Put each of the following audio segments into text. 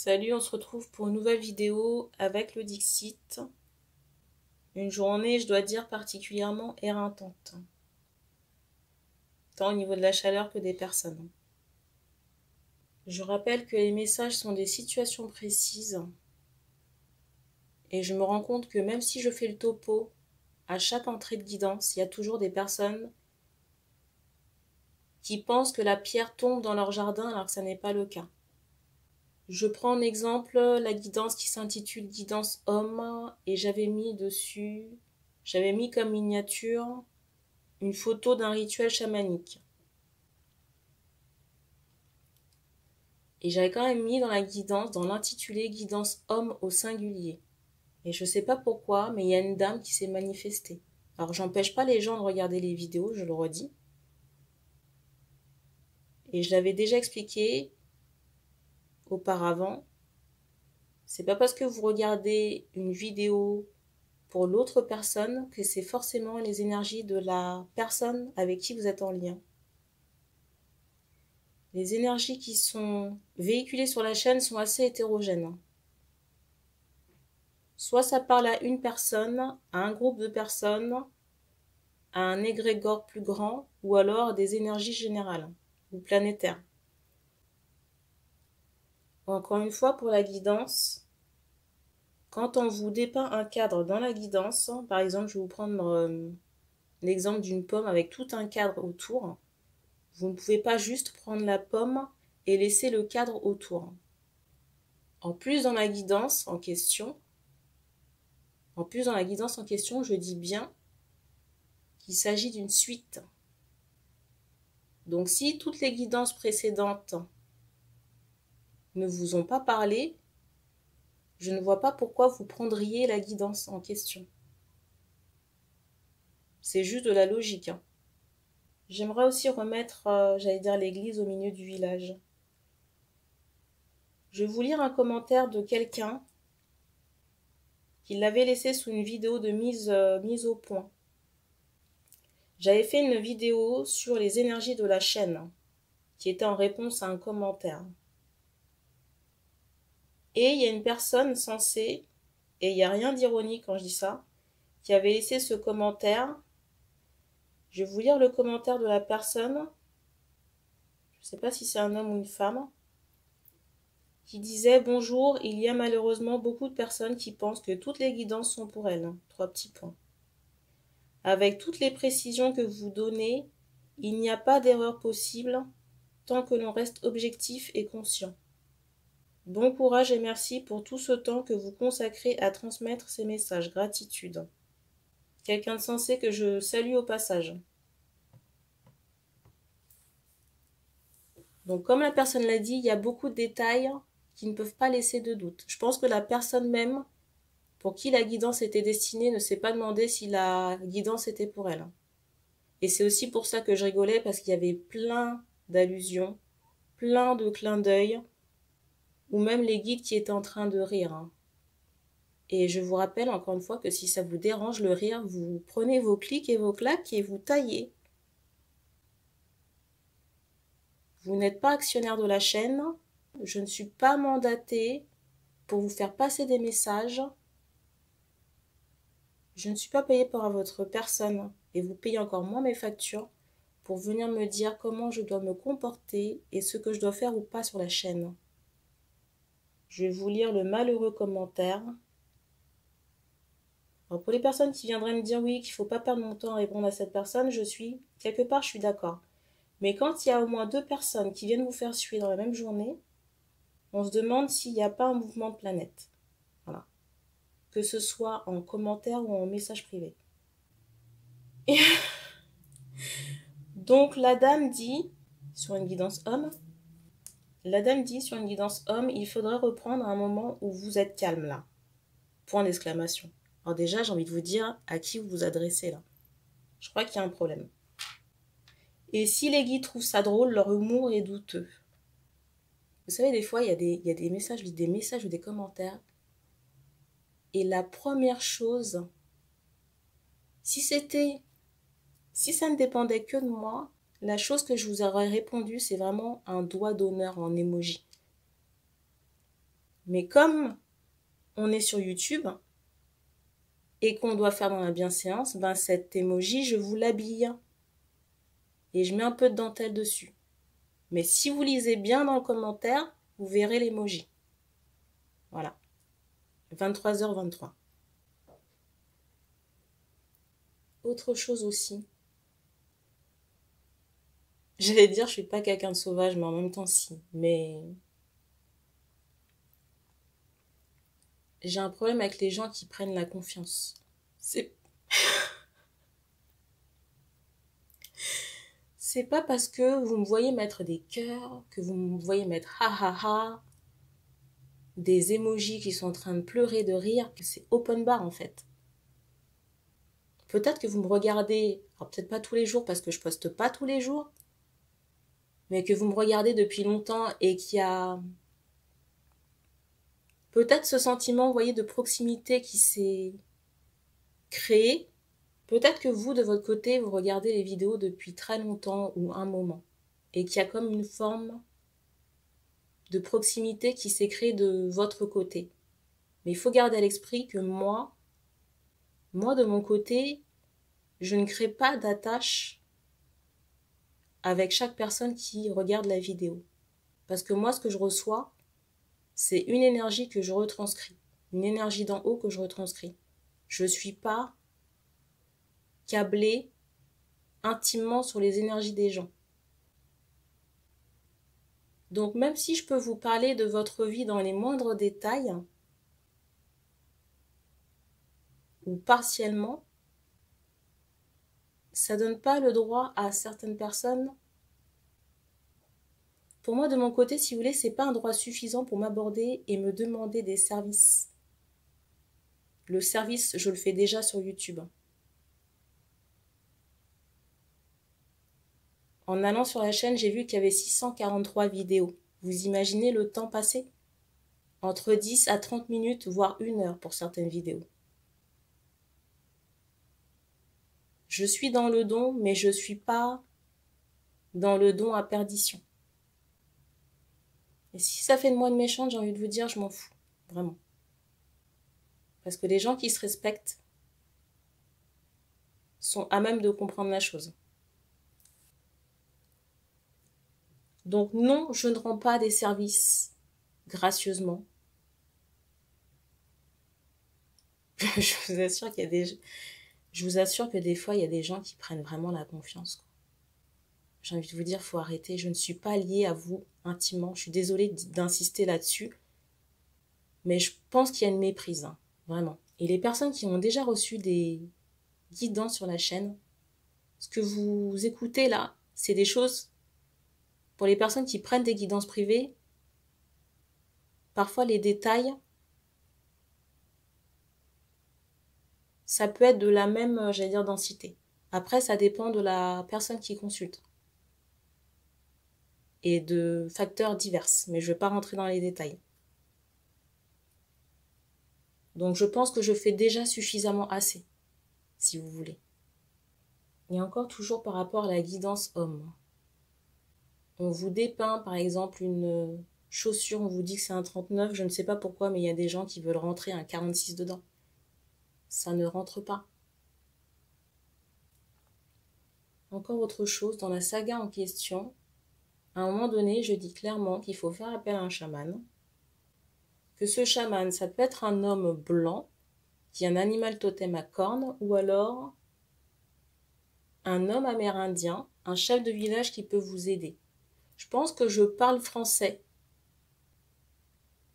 Salut, on se retrouve pour une nouvelle vidéo avec le Dixit. Une journée, je dois dire, particulièrement éreintante. Tant au niveau de la chaleur que des personnes. Je rappelle que les messages sont des situations précises. Et je me rends compte que même si je fais le topo à chaque entrée de guidance, il y a toujours des personnes qui pensent que la pierre tombe dans leur jardin alors que ça n'est pas le cas. Je prends en exemple la guidance qui s'intitule Guidance Homme et j'avais mis comme miniature une photo d'un rituel chamanique. Et j'avais quand même mis dans la guidance, dans l'intitulé Guidance Homme au singulier. Et je sais pas pourquoi, mais il y a une dame qui s'est manifestée. Alors j'empêche pas les gens de regarder les vidéos, je le redis. Et je l'avais déjà expliqué auparavant. C'est pas parce que vous regardez une vidéo pour l'autre personne que c'est forcément les énergies de la personne avec qui vous êtes en lien. Les énergies qui sont véhiculées sur la chaîne sont assez hétérogènes. Soit ça parle à une personne, à un groupe de personnes, à un égrégore plus grand, ou alors à des énergies générales ou planétaires. Encore une fois, pour la guidance, quand on vous dépeint un cadre dans la guidance, par exemple, je vais vous prendre l'exemple d'une pomme avec tout un cadre autour. Vous ne pouvez pas juste prendre la pomme et laisser le cadre autour. En plus, dans la guidance en question, je dis bien qu'il s'agit d'une suite. Donc, si toutes les guidances précédentes ne vous ont pas parlé, je ne vois pas pourquoi vous prendriez la guidance en question. C'est juste de la logique. J'aimerais aussi remettre, l'église au milieu du village. Je vais vous lire un commentaire de quelqu'un qui l'avait laissé sous une vidéo de mise au point. J'avais fait une vidéo sur les énergies de la chaîne, qui était en réponse à un commentaire. Et il y a une personne censée, et il n'y a rien d'ironique quand je dis ça, qui avait laissé ce commentaire. Je vais vous lire le commentaire de la personne. Je ne sais pas si c'est un homme ou une femme. Qui disait « Bonjour, il y a malheureusement beaucoup de personnes qui pensent que toutes les guidances sont pour elles. » 3 petits points. Avec toutes les précisions que vous donnez, il n'y a pas d'erreur possible tant que l'on reste objectif et conscient. Bon courage et merci pour tout ce temps que vous consacrez à transmettre ces messages. Gratitude. Quelqu'un de sensé que je salue au passage. Donc comme la personne l'a dit, il y a beaucoup de détails qui ne peuvent pas laisser de doute. Je pense que la personne même pour qui la guidance était destinée ne s'est pas demandé si la guidance était pour elle. Et c'est aussi pour ça que je rigolais, parce qu'il y avait plein d'allusions, plein de clins d'œil, ou même les guides qui étaient en train de rire. Et je vous rappelle encore une fois que si ça vous dérange le rire, vous prenez vos clics et vos claques et vous taillez. Vous n'êtes pas actionnaire de la chaîne, je ne suis pas mandatée pour vous faire passer des messages. Je ne suis pas payée par votre personne et vous payez encore moins mes factures pour venir me dire comment je dois me comporter et ce que je dois faire ou pas sur la chaîne. Je vais vous lire le malheureux commentaire. Alors pour les personnes qui viendraient me dire oui, qu'il ne faut pas perdre mon temps à répondre à cette personne, quelque part, je suis d'accord. Mais quand il y a au moins 2 personnes qui viennent vous faire suer dans la même journée, on se demande s'il n'y a pas un mouvement de planète. Voilà. Que ce soit en commentaire ou en message privé. Et donc la dame dit, sur une guidance homme, il faudrait reprendre un moment où vous êtes calme là. Point d'exclamation. Alors déjà, j'ai envie de vous dire à qui vous vous adressez là. Je crois qu'il y a un problème. Et si les guides trouvent ça drôle, leur humour est douteux. Vous savez, des fois, il y a des messages ou des commentaires. Et la première chose, si ça ne dépendait que de moi, la chose que je vous aurais répondu, c'est vraiment un doigt d'honneur en emoji. Mais comme on est sur YouTube et qu'on doit faire dans la bienséance, ben cet emoji, je vous l'habille. Et je mets un peu de dentelle dessus. Mais si vous lisez bien dans le commentaire, vous verrez l'emoji. Voilà. 23h23. Autre chose aussi. J'allais dire, je suis pas quelqu'un de sauvage, mais en même temps, si. Mais j'ai un problème avec les gens qui prennent la confiance. C'est pas parce que vous me voyez mettre des cœurs, que vous me voyez mettre ha ha ha, des emojis qui sont en train de pleurer, de rire, que c'est open bar en fait. Peut-être que vous me regardez, alors peut-être pas tous les jours parce que je poste pas tous les jours, mais que vous me regardez depuis longtemps et qu'il y a peut-être ce sentiment, vous voyez, de proximité qui s'est créé. Peut-être que vous, de votre côté, vous regardez les vidéos depuis très longtemps ou un moment et qu'il y a comme une forme de proximité qui s'est créée de votre côté. Mais il faut garder à l'esprit que moi, de mon côté, je ne crée pas d'attache avec chaque personne qui regarde la vidéo. Parce que moi, ce que je reçois, c'est une énergie que je retranscris. Une énergie d'en haut que je retranscris. Je ne suis pas câblée intimement sur les énergies des gens. Donc même si je peux vous parler de votre vie dans les moindres détails, ou partiellement, ça ne donne pas le droit à certaines personnes. Pour moi, de mon côté, si vous voulez, c'est pas un droit suffisant pour m'aborder et me demander des services. Le service, je le fais déjà sur YouTube. En allant sur la chaîne, j'ai vu qu'il y avait 643 vidéos. Vous imaginez le temps passé? Entre 10 à 30 minutes, voire 1 heure pour certaines vidéos. Je suis dans le don, mais je ne suis pas dans le don à perdition. Et si ça fait de moi une méchante, j'ai envie de vous dire, je m'en fous. Vraiment. Parce que les gens qui se respectent sont à même de comprendre la chose. Donc non, je ne rends pas des services gracieusement. Je vous assure qu'il y a je vous assure que des fois, il y a des gens qui prennent vraiment la confiance. J'ai envie de vous dire, il faut arrêter. Je ne suis pas liée à vous intimement. Je suis désolée d'insister là-dessus. Mais je pense qu'il y a une méprise, hein, vraiment. Et les personnes qui ont déjà reçu des guidances sur la chaîne, ce que vous écoutez là, c'est des choses, pour les personnes qui prennent des guidances privées, parfois les détails, ça peut être de la même, j'allais dire, densité. Après, ça dépend de la personne qui consulte. Et de facteurs divers, mais je ne vais pas rentrer dans les détails. Donc je pense que je fais déjà suffisamment assez, si vous voulez. Et encore toujours par rapport à la guidance homme. On vous dépeint par exemple une chaussure, on vous dit que c'est un 39, je ne sais pas pourquoi, mais il y a des gens qui veulent rentrer un 46 dedans. Ça ne rentre pas. Encore autre chose, dans la saga en question, à un moment donné, je dis clairement qu'il faut faire appel à un chaman, que ce chaman, ça peut être un homme blanc, qui est un animal totem à cornes, ou alors un homme amérindien, un chef de village qui peut vous aider. Je pense que je parle français.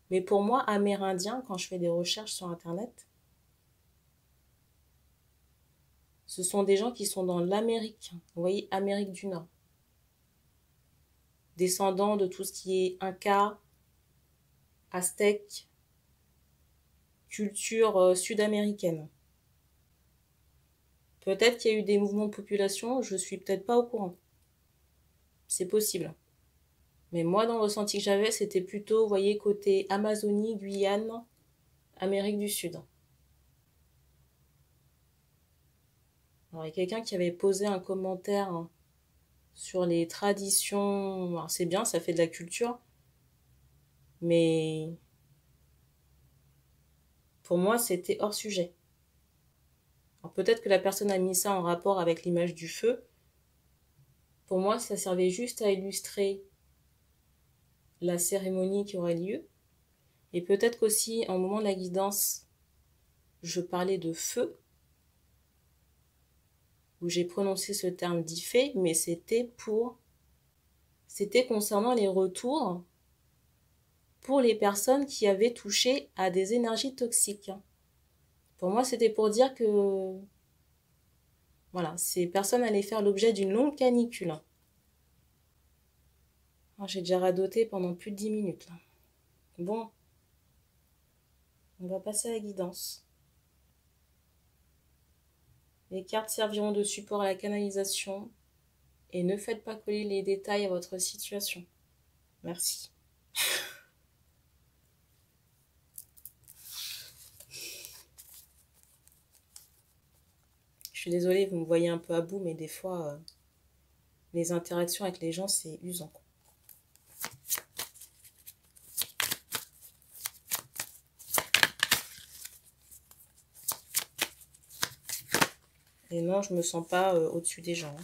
Mais pour moi, amérindien, quand je fais des recherches sur Internet, ce sont des gens qui sont dans l'Amérique. Vous voyez, Amérique du Nord. Descendants de tout ce qui est Inca, Aztèque, culture sud-américaine. Peut-être qu'il y a eu des mouvements de population, je suis peut-être pas au courant. C'est possible. Mais moi, dans le ressenti que j'avais, c'était plutôt, vous voyez, côté Amazonie, Guyane, Amérique du Sud. Alors, il y a quelqu'un qui avait posé un commentaire sur les traditions. Alors, c'est bien, ça fait de la culture. Mais Pour moi, c'était hors sujet. Alors peut-être que la personne a mis ça en rapport avec l'image du feu. Pour moi, ça servait juste à illustrer la cérémonie qui aurait lieu. Et peut-être qu'aussi, en moment de la guidance, je parlais de feu, où j'ai prononcé ce terme d'Ifé, mais c'était concernant les retours pour les personnes qui avaient touché à des énergies toxiques. Pour moi, c'était pour dire que, voilà, ces personnes allaient faire l'objet d'une longue canicule. Alors, j'ai déjà radoté pendant plus de 10 minutes, là. Bon, on va passer à la guidance. Les cartes serviront de support à la canalisation et ne faites pas coller les détails à votre situation. Merci. Je suis désolée, vous me voyez un peu à bout, mais des fois, les interactions avec les gens, c'est usant. Et non, je me sens pas au-dessus des gens.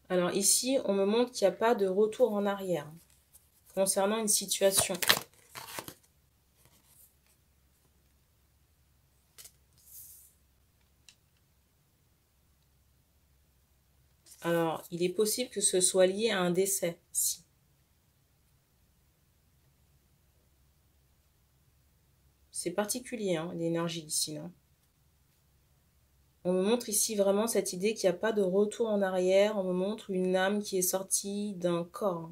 Alors ici, on me montre qu'il n'y a pas de retour en arrière concernant une situation. Alors, il est possible que ce soit lié à un décès ici. C'est particulier, hein, l'énergie ici, non? On me montre ici vraiment cette idée qu'il n'y a pas de retour en arrière. On me montre une âme qui est sortie d'un corps.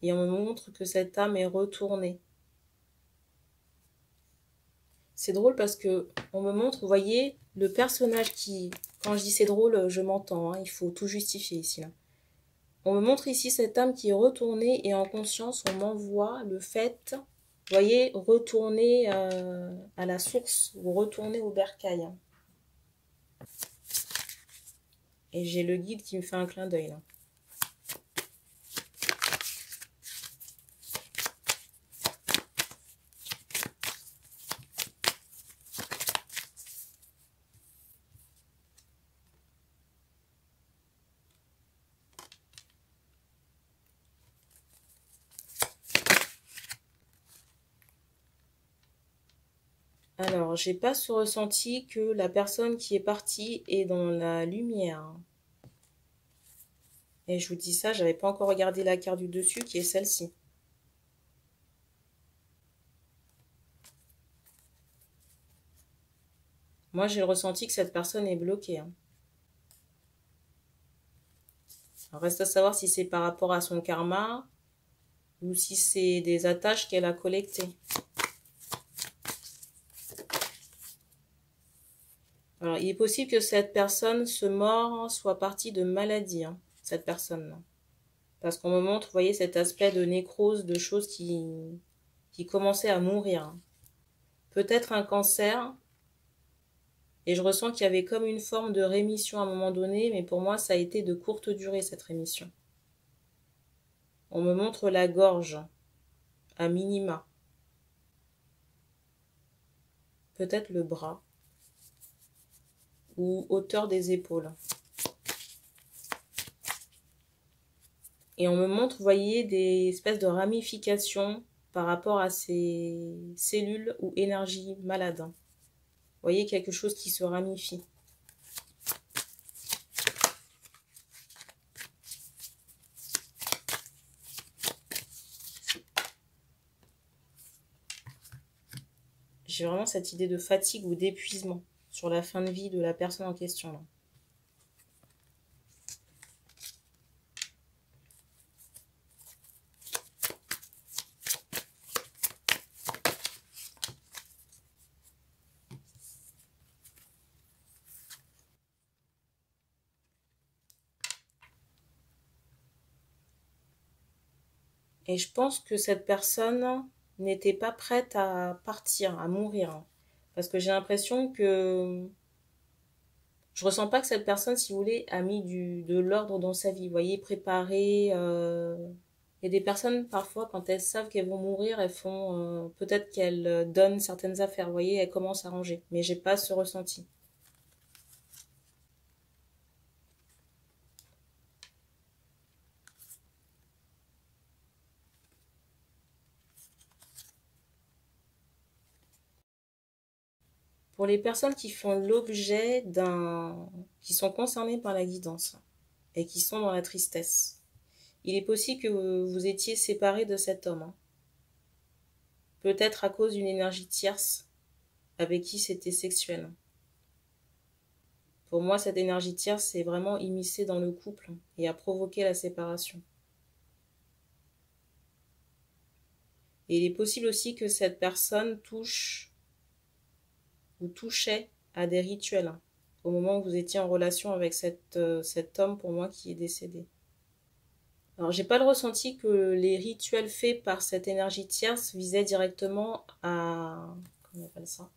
Et on me montre que cette âme est retournée. C'est drôle parce que on me montre, vous voyez, le personnage qui... Quand je dis c'est drôle, je m'entends, hein, il faut tout justifier ici, là. On me montre ici cette âme qui est retournée et en conscience, on m'envoie le fait, vous voyez, retourner à la source ou retourner au bercail. Et j'ai le guide qui me fait un clin d'œil, là. Alors, j'ai pas ce ressenti que la personne qui est partie est dans la lumière. Et je vous dis ça, j'avais pas encore regardé la carte du dessus qui est celle-ci. Moi, j'ai le ressenti que cette personne est bloquée, hein. Alors, reste à savoir si c'est par rapport à son karma ou si c'est des attaches qu'elle a collectées. Alors, il est possible que cette personne se mord soit partie de maladie, hein, cette personne-là. Parce qu'on me montre, vous voyez, cet aspect de nécrose, de choses qui commençaient à mourir. Peut-être un cancer. Et je ressens qu'il y avait comme une forme de rémission à un moment donné, mais pour moi, ça a été de courte durée, cette rémission. On me montre la gorge, à minima. Peut-être le bras. Ou hauteur des épaules. Et on me montre, vous voyez, des espèces de ramifications par rapport à ces cellules ou énergies malades. Vous voyez, quelque chose qui se ramifie. J'ai vraiment cette idée de fatigue ou d'épuisement sur la fin de vie de la personne en question, là. Et je pense que cette personne n'était pas prête à partir, à mourir. Hein. Parce que j'ai l'impression que je ressens pas que cette personne, si vous voulez, a mis de l'ordre dans sa vie. Vous voyez, préparé. Il y a des personnes, parfois, quand elles savent qu'elles vont mourir, elles font... peut-être qu'elles donnent certaines affaires. Vous voyez, elles commencent à ranger. Mais j'ai pas ce ressenti. Pour les personnes qui font l'objet qui sont concernées par la guidance et qui sont dans la tristesse, il est possible que vous étiez séparés de cet homme. Hein. Peut-être à cause d'une énergie tierce avec qui c'était sexuel. Pour moi, cette énergie tierce s'est vraiment immiscée dans le couple et a provoqué la séparation. Et il est possible aussi que cette personne touche ou touchait à des rituels hein, au moment où vous étiez en relation avec cet homme, pour moi, qui est décédé. Alors, j'ai pas le ressenti que les rituels faits par cette énergie tierce visaient directement comment on appelle ça,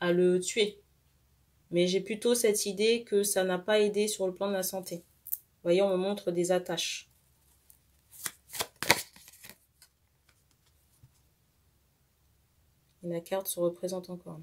à le tuer. Mais j'ai plutôt cette idée que ça n'a pas aidé sur le plan de la santé. Vous voyez, on me montre des attaches. Et la carte se représente encore.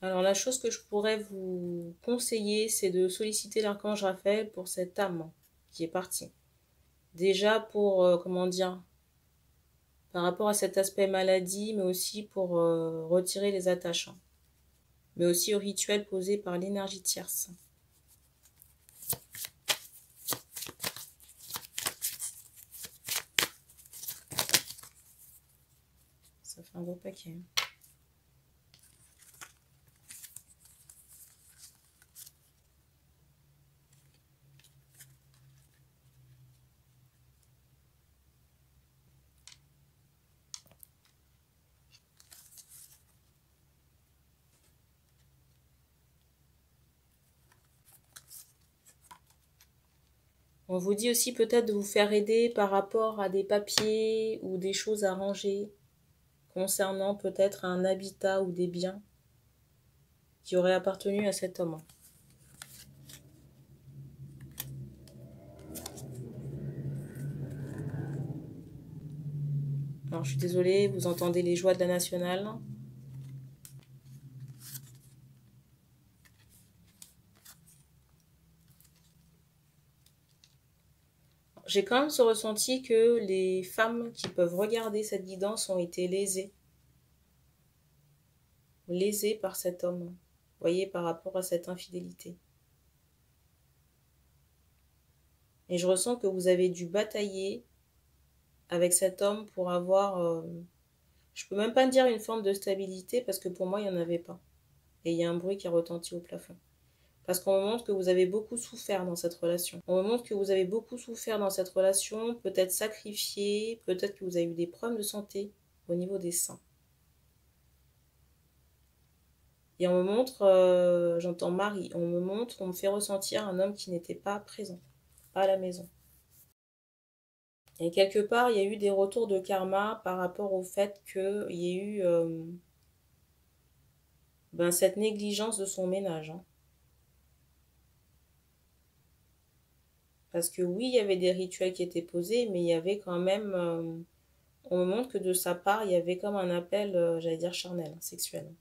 Alors la chose que je pourrais vous conseiller, c'est de solliciter l'archange Raphaël pour cette âme qui est partie. Déjà pour, comment dire, par rapport à cet aspect maladie, mais aussi pour retirer les attaches. Hein. Mais aussi au rituel posé par l'énergie tierce. Ça fait un gros paquet. Hein. On vous dit aussi peut-être de vous faire aider par rapport à des papiers ou des choses à ranger concernant peut-être un habitat ou des biens qui auraient appartenu à cet homme. Alors je suis désolée, vous entendez les joies de la nationale. J'ai quand même ce ressenti que les femmes qui peuvent regarder cette guidance ont été lésées. Lésées par cet homme. Vous voyez, par rapport à cette infidélité. Et je ressens que vous avez dû batailler avec cet homme pour avoir... je peux même pas dire une forme de stabilité parce que pour moi, il n'y en avait pas. Et il y a un bruit qui a retenti au plafond. Parce qu'on me montre que vous avez beaucoup souffert dans cette relation. On me montre que vous avez beaucoup souffert dans cette relation, peut-être sacrifié, peut-être que vous avez eu des problèmes de santé au niveau des seins. Et on me montre, j'entends mari, on me fait ressentir un homme qui n'était pas présent, pas à la maison. Et quelque part, il y a eu des retours de karma par rapport au fait qu'il y ait eu cette négligence de son ménage. Hein. Parce que oui, il y avait des rituels qui étaient posés, mais il y avait quand même... on me montre que de sa part, il y avait comme un appel, j'allais dire charnel, sexuel.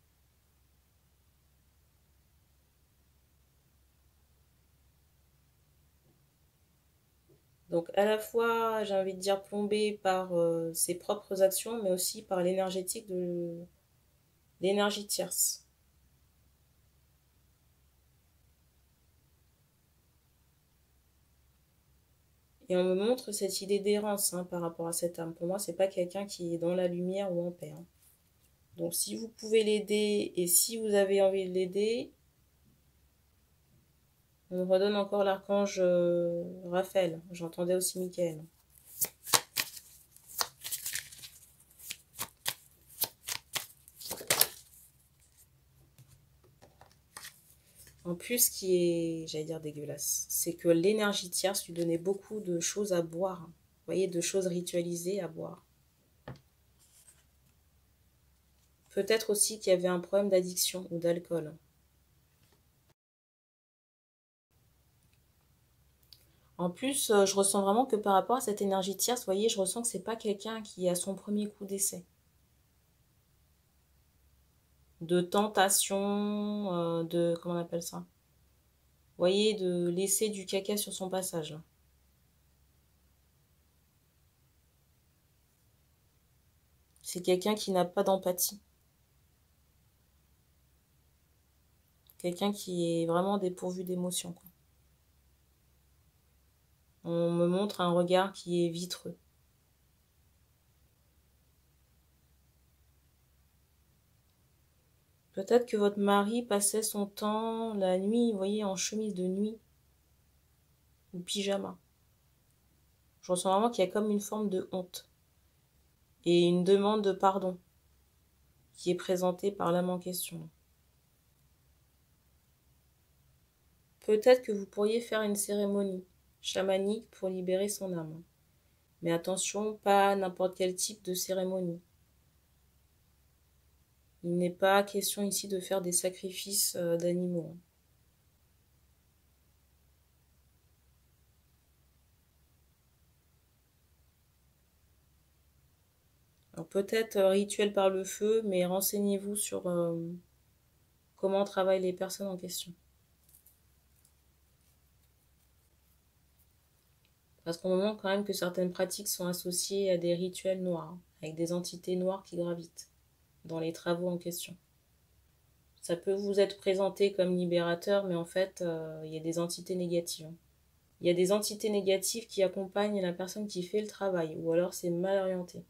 Donc à la fois, j'ai envie de dire plombé par ses propres actions, mais aussi par l'énergétique de l'énergie tierce. Et on me montre cette idée d'errance hein, par rapport à cette âme. Pour moi, c'est pas quelqu'un qui est dans la lumière ou en paix. Hein. Donc si vous pouvez l'aider et si vous avez envie de l'aider, on me redonne encore l'archange Raphaël. J'entendais aussi Michael. En plus, ce qui est, j'allais dire dégueulasse, c'est que l'énergie tierce lui donnait beaucoup de choses à boire. Vous voyez, de choses ritualisées à boire. Peut-être aussi qu'il y avait un problème d'addiction ou d'alcool. En plus, je ressens vraiment que par rapport à cette énergie tierce, vous voyez, je ressens que c'est pas quelqu'un qui a son premier coup d'essai. De tentation, de... comment on appelle ça? Vous voyez, de laisser du caca sur son passage, là. C'est quelqu'un qui n'a pas d'empathie. Quelqu'un qui est vraiment dépourvu d'émotion, quoi. On me montre un regard qui est vitreux. Peut-être que votre mari passait son temps la nuit, vous voyez, en chemise de nuit ou pyjama. Je ressens vraiment qu'il y a comme une forme de honte et une demande de pardon qui est présentée par l'âme en question. Peut-être que vous pourriez faire une cérémonie chamanique pour libérer son âme. Mais attention, pas n'importe quel type de cérémonie. Il n'est pas question ici de faire des sacrifices d'animaux. Alors peut-être rituel par le feu, mais renseignez-vous sur comment travaillent les personnes en question. Parce qu'on remarque quand même que certaines pratiques sont associées à des rituels noirs, avec des entités noires qui gravitent dans les travaux en question. Ça peut vous être présenté comme libérateur, mais en fait, il y a des entités négatives. Il y a des entités négatives qui accompagnent la personne qui fait le travail, ou alors c'est mal orienté.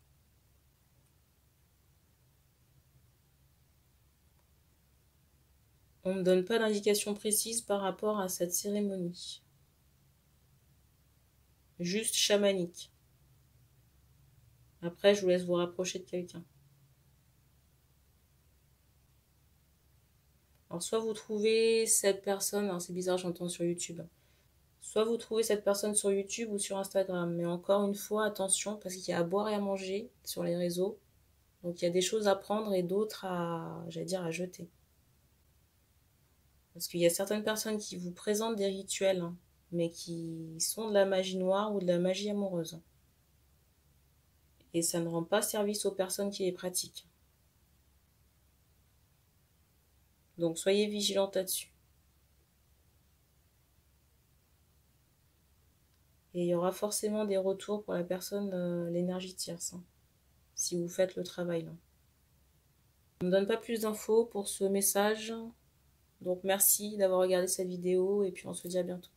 On ne donne pas d'indication précise par rapport à cette cérémonie. Juste chamanique. Après, je vous laisse vous rapprocher de quelqu'un. Alors, soit vous trouvez cette personne, alors c'est bizarre, j'entends sur YouTube. Soit vous trouvez cette personne sur YouTube ou sur Instagram. Mais encore une fois, attention, parce qu'il y a à boire et à manger sur les réseaux. Donc, il y a des choses à prendre et d'autres à, j'allais dire, à jeter. Parce qu'il y a certaines personnes qui vous présentent des rituels, hein, mais qui sont de la magie noire ou de la magie amoureuse. Et ça ne rend pas service aux personnes qui les pratiquent. Donc soyez vigilante là-dessus. Et il y aura forcément des retours pour la personne, l'énergie tierce, hein, si vous faites le travail là. On ne donne pas plus d'infos pour ce message. Donc merci d'avoir regardé cette vidéo et puis on se dit à bientôt.